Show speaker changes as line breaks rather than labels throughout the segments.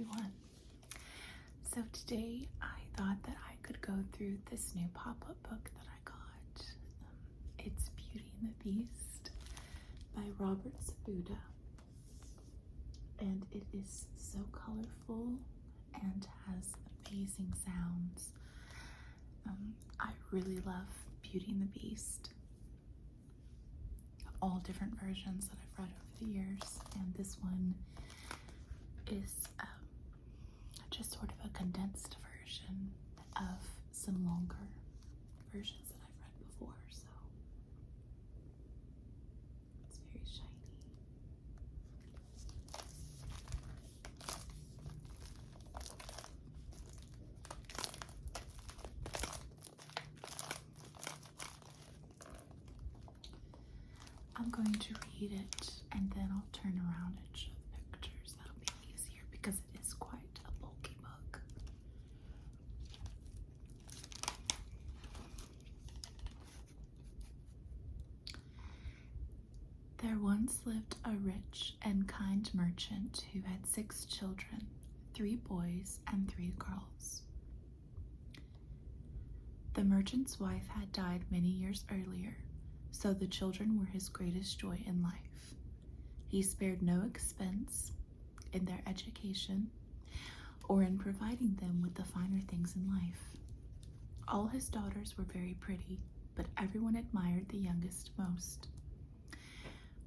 everyone. So today I thought that I could go through this new pop-up book that I got. It's Beauty and the Beast by Robert Sabuda, and it is so colorful and has amazing sounds. I really love Beauty and the Beast, all different versions that I've read over the years, and this one is just sort of a condensed version of some longer versions that I've read before, so it's very shiny. I'm going to read it and then I'll turn around and show the pictures. That'll be easier because it is quite a bulky book. There once lived a rich and kind merchant who had 6 children, 3 boys and 3 girls. The merchant's wife had died many years earlier, so the children were his greatest joy in life. He spared no expense in their education or in providing them with the finer things in life. All his daughters were very pretty, but everyone admired the youngest most.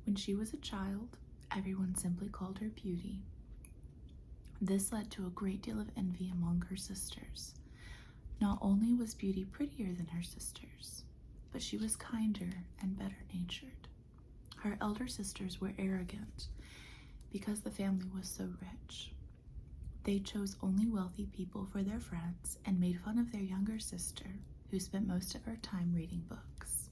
When she was a child, everyone simply called her Beauty. This led to a great deal of envy among her sisters. Not only was Beauty prettier than her sisters, but she was kinder and better natured. Her elder sisters were arrogant because the family was so rich. They chose only wealthy people for their friends and made fun of their younger sister, who spent most of her time reading books.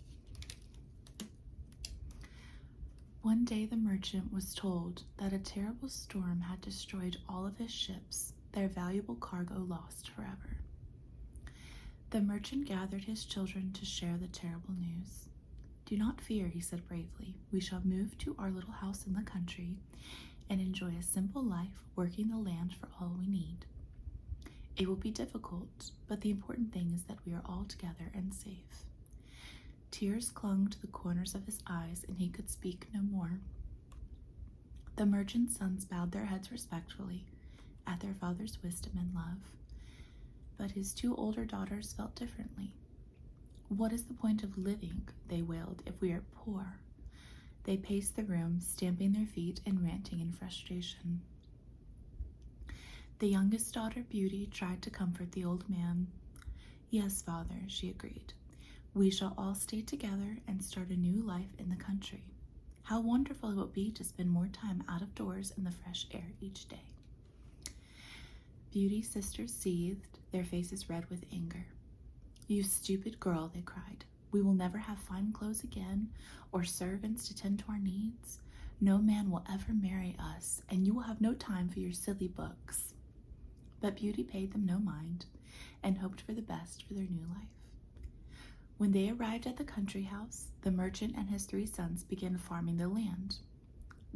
One day the merchant was told that a terrible storm had destroyed all of his ships, their valuable cargo lost forever. The merchant gathered his children to share the terrible news. "Do not fear," he said bravely. "We shall move to our little house in the country and enjoy a simple life, working the land for all we need. It will be difficult, but the important thing is that we are all together and safe." Tears clung to the corners of his eyes and he could speak no more. The merchant's sons bowed their heads respectfully at their father's wisdom and love. But his 2 older daughters felt differently. "What is the point of living," they wailed, "if we are poor?" They paced the room, stamping their feet and ranting in frustration. The youngest daughter, Beauty, tried to comfort the old man. "Yes, father," she agreed. "We shall all stay together and start a new life in the country. How wonderful it will be to spend more time out of doors in the fresh air each day." Beauty's sisters seethed, their faces red with anger. "You stupid girl," they cried. "We will never have fine clothes again, or servants to tend to our needs. No man will ever marry us, and you will have no time for your silly books." But Beauty paid them no mind and hoped for the best for their new life. When they arrived at the country house, the merchant and his 3 sons began farming the land.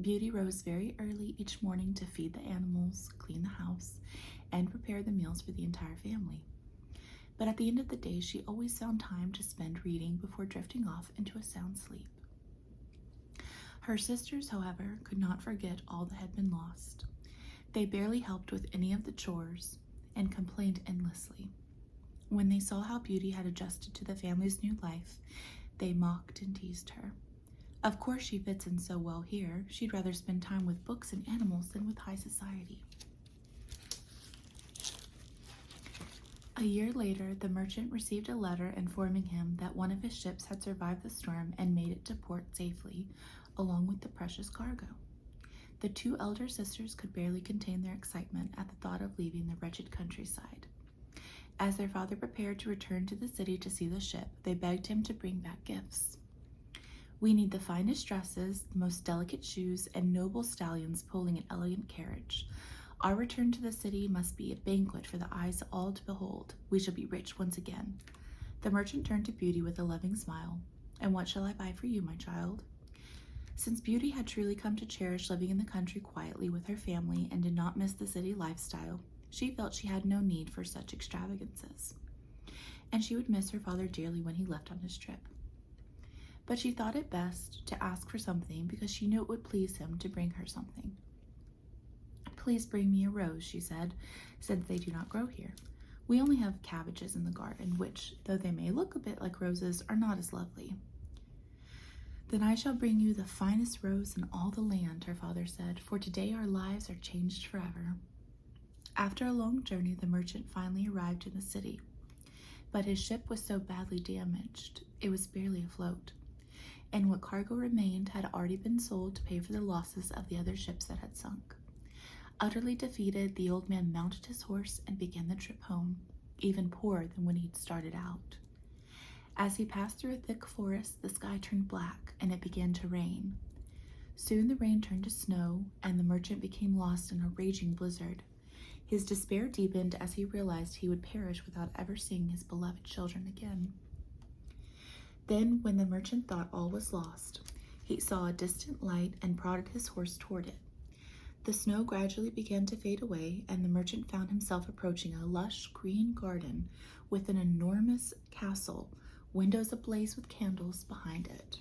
Beauty rose very early each morning to feed the animals, clean the house, and prepare the meals for the entire family. But at the end of the day, she always found time to spend reading before drifting off into a sound sleep. Her sisters, however, could not forget all that had been lost. They barely helped with any of the chores and complained endlessly. When they saw how Beauty had adjusted to the family's new life, they mocked and teased her. "Of course she fits in so well here. She'd rather spend time with books and animals than with high society." A year later, the merchant received a letter informing him that one of his ships had survived the storm and made it to port safely, along with the precious cargo. The 2 elder sisters could barely contain their excitement at the thought of leaving the wretched countryside. As their father prepared to return to the city to see the ship, they begged him to bring back gifts. "We need the finest dresses, the most delicate shoes, and noble stallions pulling an elegant carriage. Our return to the city must be a banquet for the eyes all to behold. We shall be rich once again." The merchant turned to Beauty with a loving smile. "And what shall I buy for you, my child?" Since Beauty had truly come to cherish living in the country quietly with her family and did not miss the city lifestyle, she felt she had no need for such extravagances, and she would miss her father dearly when he left on his trip. But she thought it best to ask for something because she knew it would please him to bring her something. "Please bring me a rose," she said, "since they do not grow here. We only have cabbages in the garden, which, though they may look a bit like roses, are not as lovely." "Then I shall bring you the finest rose in all the land," her father said, "for today our lives are changed forever." After a long journey, the merchant finally arrived in the city, but his ship was so badly damaged it was barely afloat, and what cargo remained had already been sold to pay for the losses of the other ships that had sunk. Utterly defeated, the old man mounted his horse and began the trip home, even poorer than when he'd started out. As he passed through a thick forest, the sky turned black and it began to rain. Soon the rain turned to snow, and the merchant became lost in a raging blizzard. His despair deepened as he realized he would perish without ever seeing his beloved children again. Then, when the merchant thought all was lost, he saw a distant light and prodded his horse toward it. The snow gradually began to fade away, and the merchant found himself approaching a lush green garden with an enormous castle, windows ablaze with candles behind it.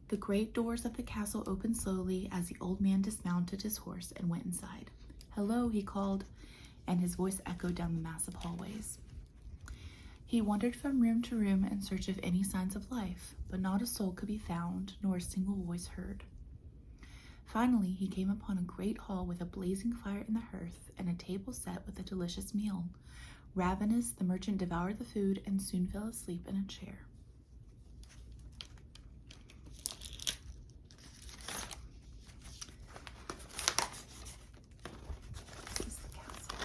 The great doors of the castle opened slowly as the old man dismounted his horse and went inside. "Hello," he called, and his voice echoed down the massive hallways. He wandered from room to room in search of any signs of life, but not a soul could be found, nor a single voice heard. Finally, he came upon a great hall with a blazing fire in the hearth and a table set with a delicious meal. Ravenous, the merchant devoured the food and soon fell asleep in a chair. This is the castle.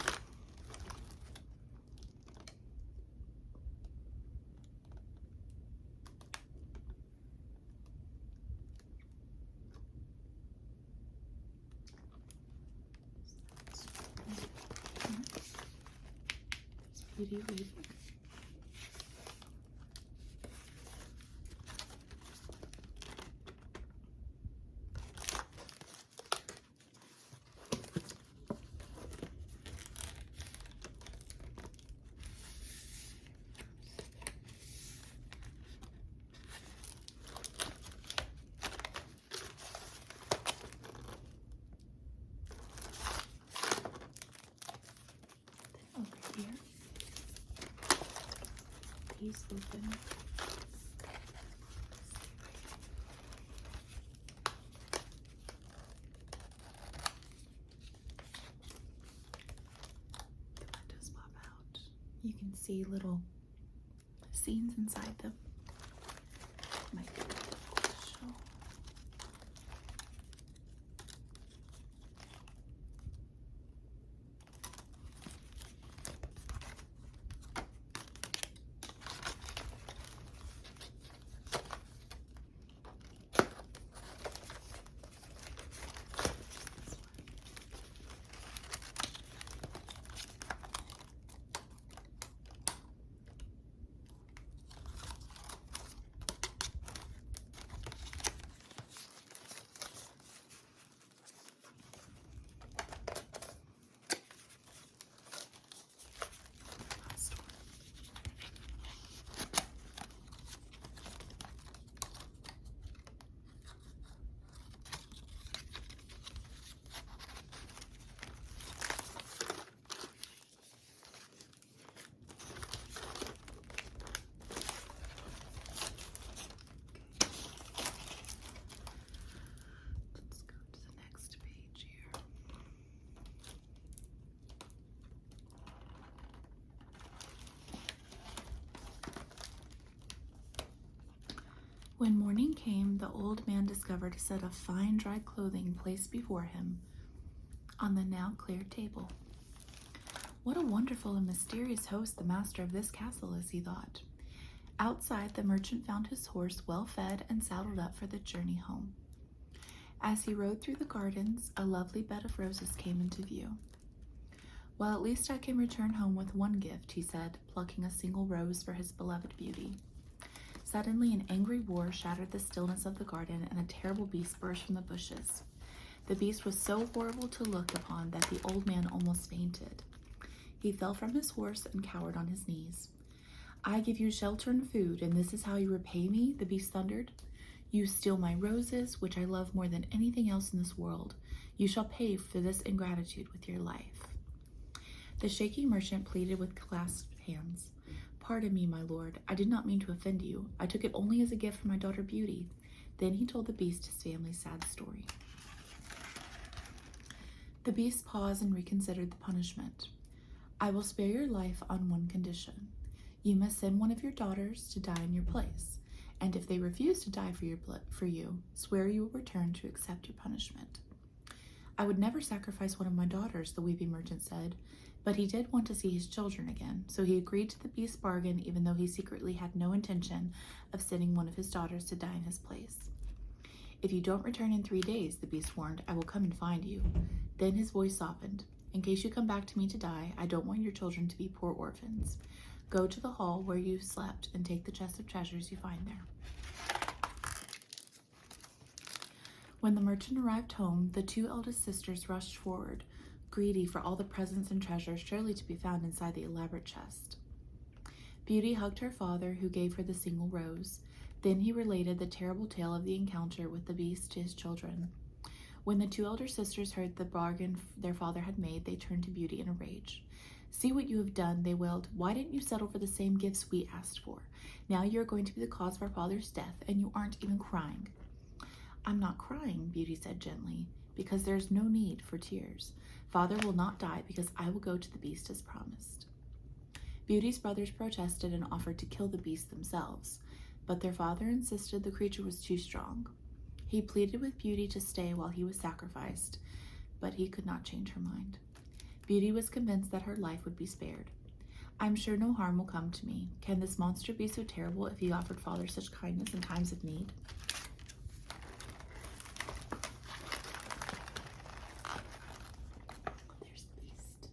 Beauty reading. Over here, these open. The windows pop out. You can see little scenes inside them. Might be difficult to show. Last one. Let's go to the next page here. When morning came, the old man discovered a set of fine, dry clothing placed before him on the now cleared table. What a wonderful and mysterious host the master of this castle is, he thought. Outside, the merchant found his horse well fed and saddled up for the journey home. As he rode through the gardens, a lovely bed of roses came into view. "Well, at least I can return home with one gift," he said, plucking a single rose for his beloved Beauty. Suddenly, an angry roar shattered the stillness of the garden, and a terrible beast burst from the bushes. The beast was so horrible to look upon that the old man almost fainted. He fell from his horse and cowered on his knees. "I give you shelter and food, and this is how you repay me," the beast thundered. "You steal my roses, which I love more than anything else in this world. You shall pay for this ingratitude with your life." The shaking merchant pleaded with clasped hands. "Pardon me, my lord. I did not mean to offend you. I took it only as a gift from my daughter Beauty." Then he told the beast his family's sad story. The beast paused and reconsidered the punishment. "I will spare your life on one condition. You must send one of your daughters to die in your place, and if they refuse to die for you, swear you will return to accept your punishment." "I would never sacrifice one of my daughters," the weeping merchant said, but he did want to see his children again, so he agreed to the beast's bargain even though he secretly had no intention of sending one of his daughters to die in his place. "If you don't return in 3 days," the beast warned, "I will come and find you." Then his voice softened. "In case you come back to me to die, I don't want your children to be poor orphans. Go to the hall where you slept and take the chest of treasures you find there." When the merchant arrived home, the 2 eldest sisters rushed forward, greedy for all the presents and treasures surely to be found inside the elaborate chest. Beauty hugged her father, who gave her the single rose. Then he related the terrible tale of the encounter with the beast to his children. When the 2 elder sisters heard the bargain their father had made, they turned to Beauty in a rage. "See what you have done," they wailed. "Why didn't you settle for the same gifts we asked for? Now you are going to be the cause of our father's death, and you aren't even crying." "I'm not crying," Beauty said gently, "because there's no need for tears. Father will not die because I will go to the beast as promised." Beauty's brothers protested and offered to kill the beast themselves, but their father insisted the creature was too strong. He pleaded with Beauty to stay while he was sacrificed, but he could not change her mind. Beauty was convinced that her life would be spared. "I'm sure no harm will come to me. Can this monster be so terrible if he offered father such kindness in times of need?" There's the beast.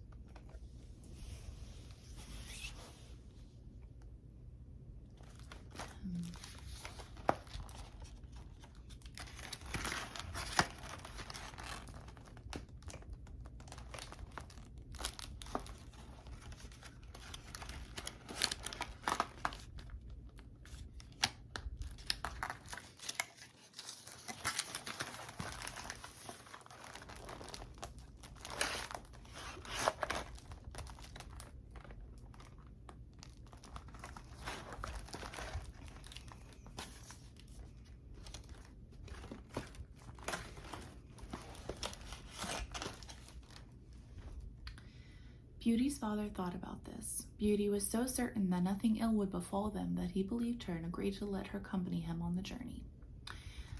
Beauty's father thought about this. Beauty was so certain that nothing ill would befall them that he believed her and agreed to let her accompany him on the journey.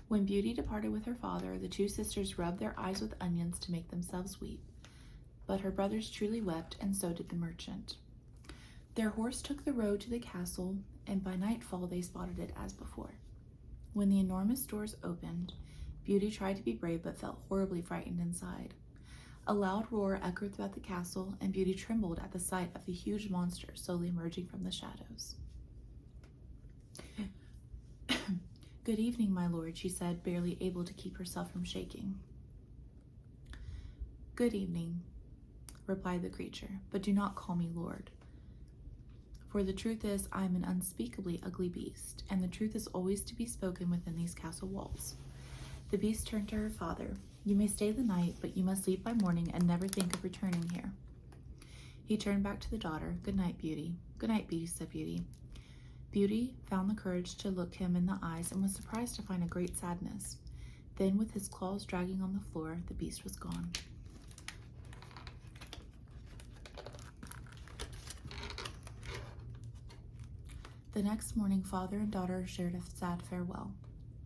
When Beauty departed with her father, the 2 sisters rubbed their eyes with onions to make themselves weep. But her brothers truly wept, and so did the merchant. Their horse took the road to the castle, and by nightfall they spotted it as before. When the enormous doors opened, Beauty tried to be brave but felt horribly frightened inside. A loud roar echoed throughout the castle, and Beauty trembled at the sight of the huge monster slowly emerging from the shadows. "Good evening, my lord," she said, barely able to keep herself from shaking. "Good evening," replied the creature, "but do not call me lord. For the truth is, I am an unspeakably ugly beast, and the truth is always to be spoken within these castle walls." The beast turned to her father. "You may stay the night, but you must leave by morning and never think of returning here." He turned back to the daughter. "Good night, Beauty." "Good night, Beast," said Beauty. Beauty found the courage to look him in the eyes and was surprised to find a great sadness. Then, with his claws dragging on the floor, the beast was gone. The next morning, father and daughter shared a sad farewell.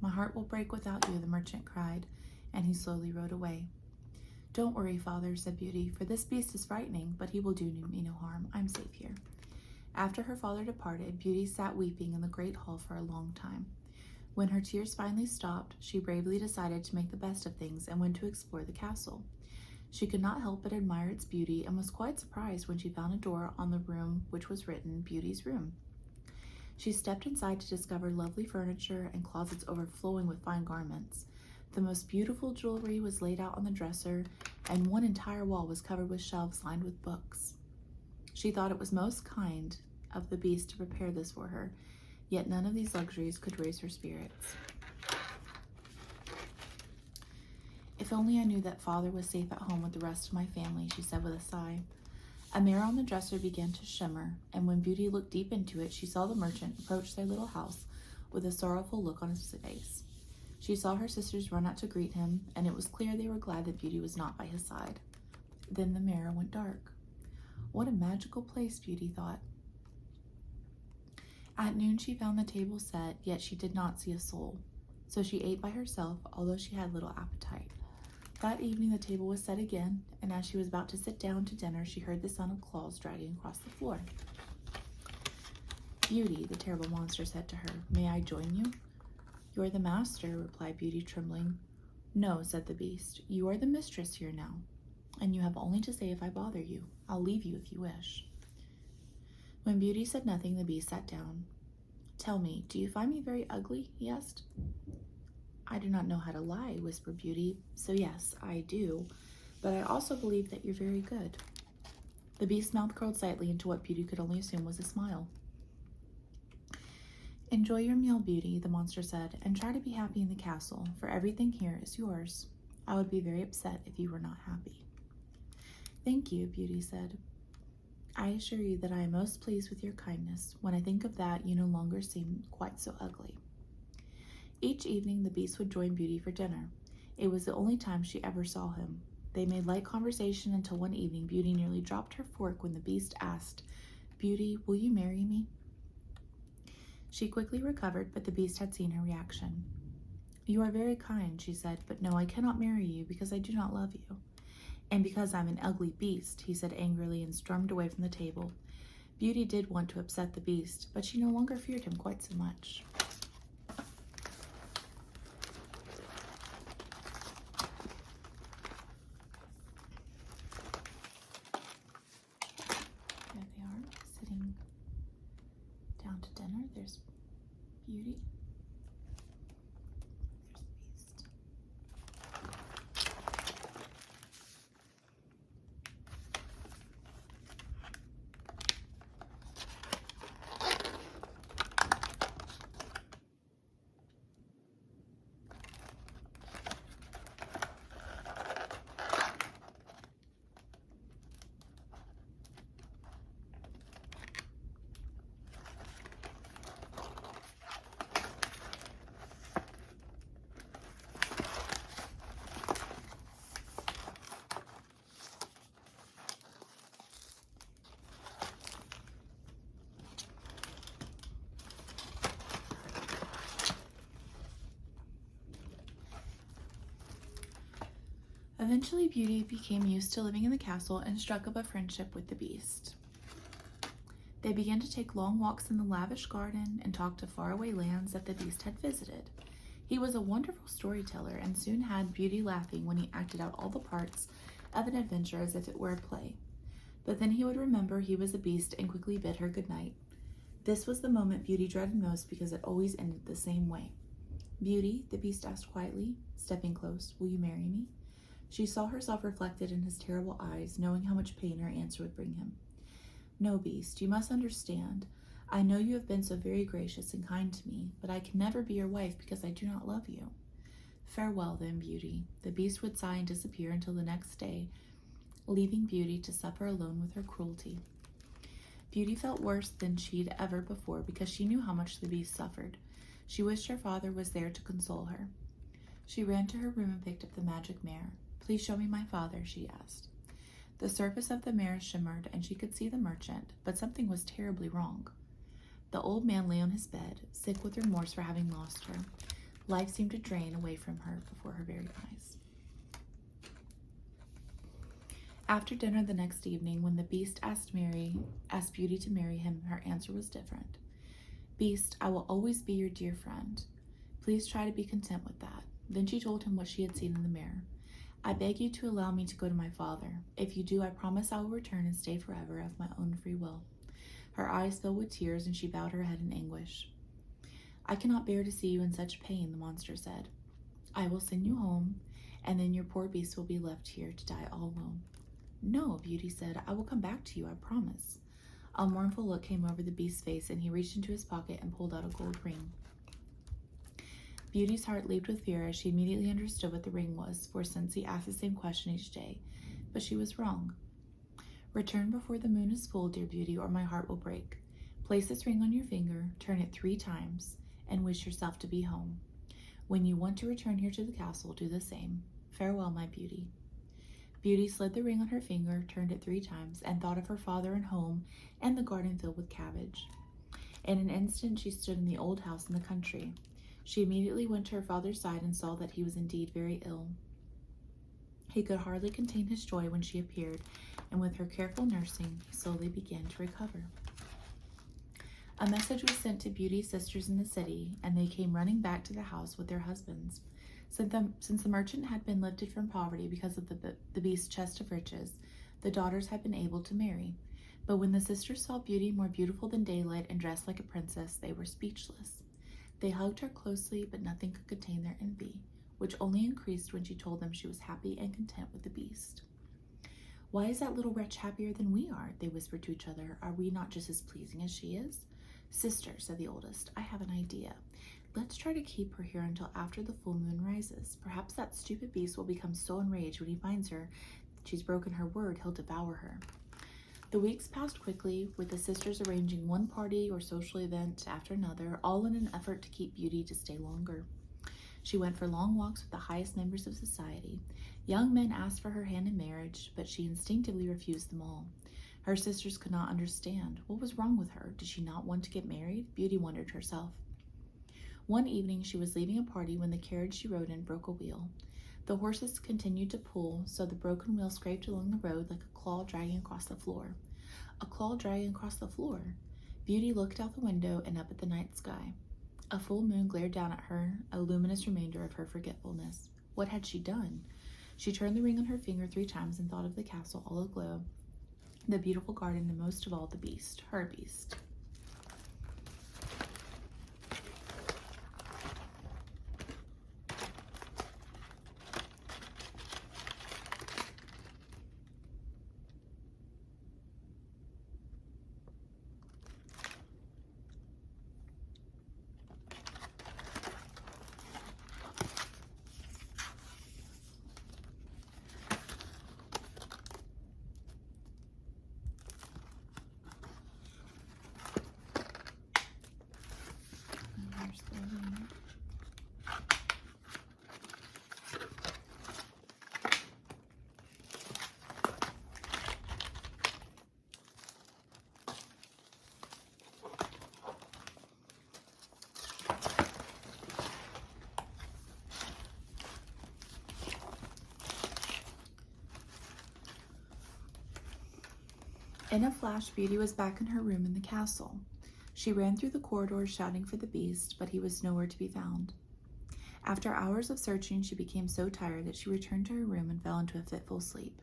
"My heart will break without you," the merchant cried, and he slowly rode away. "Don't worry, father," said Beauty, "for this beast is frightening, but he will do me no harm. I'm safe here." After her father departed, Beauty sat weeping in the great hall for a long time. When her tears finally stopped, she bravely decided to make the best of things and went to explore the castle. She could not help but admire its beauty and was quite surprised when she found a door on the room which was written Beauty's Room. She stepped inside to discover lovely furniture and closets overflowing with fine garments. The most beautiful jewelry was laid out on the dresser, and one entire wall was covered with shelves lined with books. She thought it was most kind of the beast to prepare this for her, yet none of these luxuries could raise her spirits. If only I knew that father was safe at home with the rest of my family, she said with a sigh. A mirror on the dresser began to shimmer, and when Beauty looked deep into it, she saw the merchant approach their little house with a sorrowful look on his face. She saw her sisters run out to greet him, and it was clear they were glad that Beauty was not by his side. Then the mirror went dark. What a magical place, Beauty thought. At noon she found the table set, yet she did not see a soul. So she ate by herself, although she had little appetite. That evening the table was set again, and as she was about to sit down to dinner, she heard the sound of claws dragging across the floor. Beauty, the terrible monster said to her, may I join you? You're the master, replied Beauty, trembling. No, said the beast, you are the mistress here now, and you have only to say if I bother you. I'll leave you if you wish. When Beauty said nothing, the beast sat down. Tell me, do you find me very ugly? He asked. I do not know how to lie, whispered Beauty, so yes, I do, but I also believe that you're very good. The beast's mouth curled slightly into what Beauty could only assume was a smile. Enjoy your meal, Beauty, the monster said, and try to be happy in the castle, for everything here is yours. I would be very upset if you were not happy. Thank you, Beauty said. I assure you that I am most pleased with your kindness. When I think of that, you no longer seem quite so ugly. Each evening, the beast would join Beauty for dinner. It was the only time she ever saw him. They made light conversation until one evening Beauty nearly dropped her fork when the beast asked, Beauty, will you marry me? She quickly recovered, but the beast had seen her reaction. You are very kind, she said, but no, I cannot marry you because I do not love you. And because I'm an ugly beast, he said angrily and stormed away from the table. Beauty did want to upset the beast, but she no longer feared him quite so much. There they are, sitting down to dinner. There's Beauty. There's the beast. Eventually, Beauty became used to living in the castle and struck up a friendship with the beast. They began to take long walks in the lavish garden and talk of faraway lands that the beast had visited. He was a wonderful storyteller and soon had Beauty laughing when he acted out all the parts of an adventure as if it were a play. But then he would remember he was a beast and quickly bid her good night. This was the moment Beauty dreaded most because it always ended the same way. Beauty, the beast asked quietly, stepping close, will you marry me? She saw herself reflected in his terrible eyes, knowing how much pain her answer would bring him. No, beast, you must understand. I know you have been so very gracious and kind to me, but I can never be your wife because I do not love you. Farewell, then, Beauty. The beast would sigh and disappear until the next day, leaving Beauty to suffer alone with her cruelty. Beauty felt worse than she'd ever before because she knew how much the beast suffered. She wished her father was there to console her. She ran to her room and picked up the magic mirror. Please show me my father, she asked. The surface of the mirror shimmered, and she could see the merchant, but something was terribly wrong. The old man lay on his bed, sick with remorse for having lost her. Life seemed to drain away from her before her very eyes. After dinner the next evening, when the beast asked Beauty to marry him, her answer was different. Beast, I will always be your dear friend. Please try to be content with that. Then she told him what she had seen in the mirror. I beg you to allow me to go to my father. If you do, I promise I will return and stay forever of my own free will. Her eyes filled with tears, and she bowed her head in anguish. I cannot bear to see you in such pain, the monster said. I will send you home, and then your poor beast will be left here to die all alone. No, Beauty said, I will come back to you, I promise. A mournful look came over the beast's face, and he reached into his pocket and pulled out a gold ring. Beauty's heart leaped with fear as she immediately understood what the ring was, for since he asked the same question each day, but she was wrong. Return before the moon is full, dear Beauty, or my heart will break. Place this ring on your finger, turn it 3 times, and wish yourself to be home. When you want to return here to the castle, do the same. Farewell, my Beauty. Beauty slid the ring on her finger, turned it 3 times, and thought of her father and home and the garden filled with cabbage. In an instant, she stood in the old house in the country. She immediately went to her father's side and saw that he was indeed very ill. He could hardly contain his joy when she appeared, and with her careful nursing, he slowly began to recover. A message was sent to Beauty's sisters in the city, and they came running back to the house with their husbands. Since the merchant had been lifted from poverty because of the beast's chest of riches, the daughters had been able to marry. But when the sisters saw Beauty more beautiful than daylight and dressed like a princess, they were speechless. They hugged her closely, but nothing could contain their envy, which only increased when she told them she was happy and content with the beast. Why is that little wretch happier than we are? They whispered to each other. Are we not just as pleasing as she is? Sister, said the oldest, I have an idea. Let's try to keep her here until after the full moon rises. Perhaps that stupid beast will become so enraged when he finds her that she's broken her word, he'll devour her. The weeks passed quickly, with the sisters arranging one party or social event after another, all in an effort to keep Beauty to stay longer. She went for long walks with the highest members of society. Young men asked for her hand in marriage, but she instinctively refused them all. Her sisters could not understand. What was wrong with her? Did she not want to get married? Beauty wondered herself. One evening she was leaving a party when the carriage she rode in broke a wheel. The horses continued to pull, so the broken wheel scraped along the road like a claw dragging across the floor. A claw dragging across the floor. Beauty looked out the window and up at the night sky. A full moon glared down at her, a luminous reminder of her forgetfulness. What had she done? She turned the ring on her finger 3 times and thought of the castle all aglow, the beautiful garden, and most of all the beast, her beast. In a flash, Beauty was back in her room in the castle. She ran through the corridors shouting for the beast, but he was nowhere to be found. After hours of searching, she became so tired that she returned to her room and fell into a fitful sleep.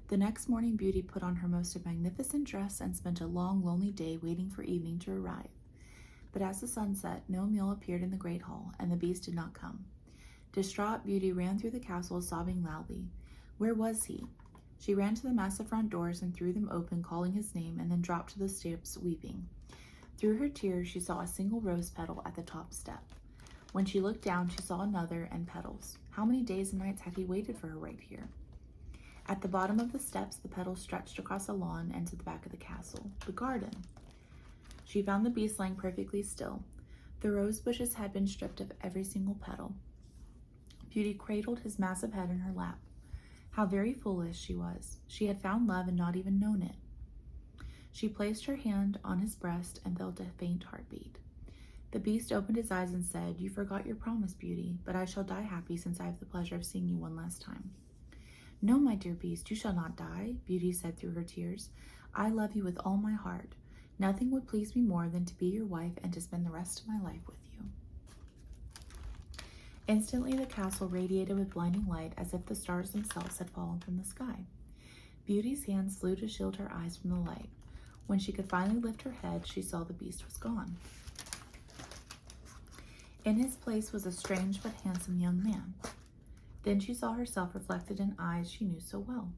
The next morning, Beauty put on her most magnificent dress and spent a long, lonely day waiting for evening to arrive. But as the sun set, no meal appeared in the great hall, and the beast did not come. Distraught, Beauty ran through the castle, sobbing loudly. Where was he? She ran to the massive front doors and threw them open, calling his name, and then dropped to the steps, weeping. Through her tears, she saw a single rose petal at the top step. When she looked down, she saw another and petals. How many days and nights had he waited for her right here? At the bottom of the steps, the petals stretched across a lawn and to the back of the castle, the garden. She found the beast lying perfectly still. The rose bushes had been stripped of every single petal. Beauty cradled his massive head in her lap. How very foolish she was. She had found love and not even known it. She placed her hand on his breast and felt a faint heartbeat. The beast opened his eyes and said, You forgot your promise, Beauty, but I shall die happy since I have the pleasure of seeing you one last time. No, my dear beast, you shall not die, Beauty said through her tears. I love you with all my heart. Nothing would please me more than to be your wife and to spend the rest of my life with you. Instantly, the castle radiated with blinding light as if the stars themselves had fallen from the sky. Beauty's hands flew to shield her eyes from the light. When she could finally lift her head, she saw the beast was gone. In his place was a strange but handsome young man. Then she saw herself reflected in eyes she knew so well.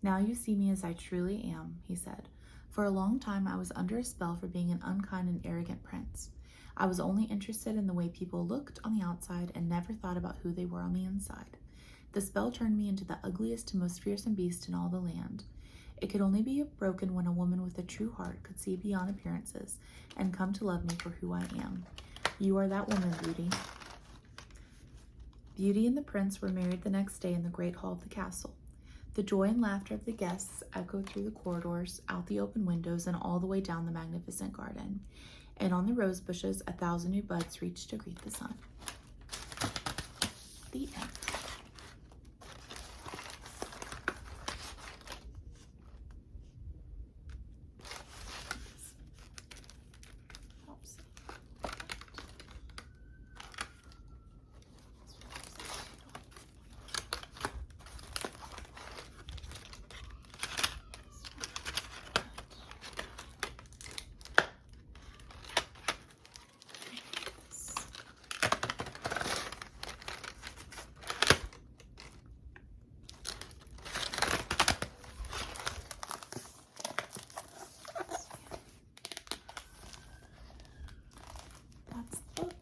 "Now you see me as I truly am," he said. "For a long time I was under a spell for being an unkind and arrogant prince. I was only interested in the way people looked on the outside and never thought about who they were on the inside. The spell turned me into the ugliest and most fearsome beast in all the land. It could only be broken when a woman with a true heart could see beyond appearances and come to love me for who I am. You are that woman, Beauty." Beauty and the prince were married the next day in the great hall of the castle. The joy and laughter of the guests echoed through the corridors, out the open windows, and all the way down the magnificent garden. And on the rose bushes, 1,000 new buds reached to greet the sun. The end. That's the book.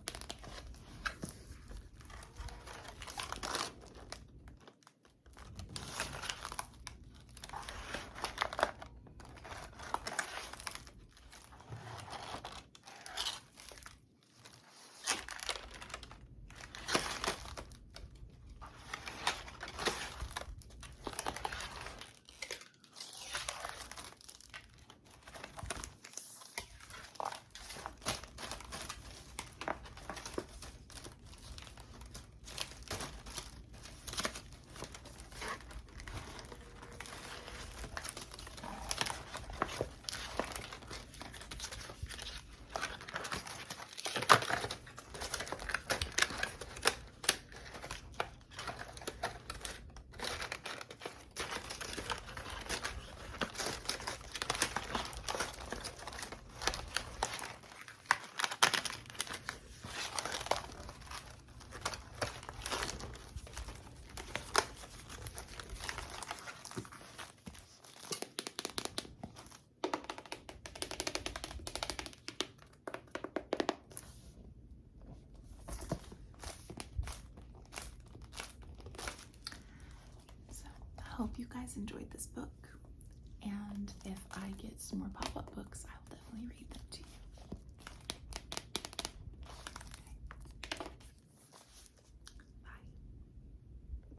I hope you guys enjoyed this book, and if I get some more pop-up books, I'll definitely read them to you.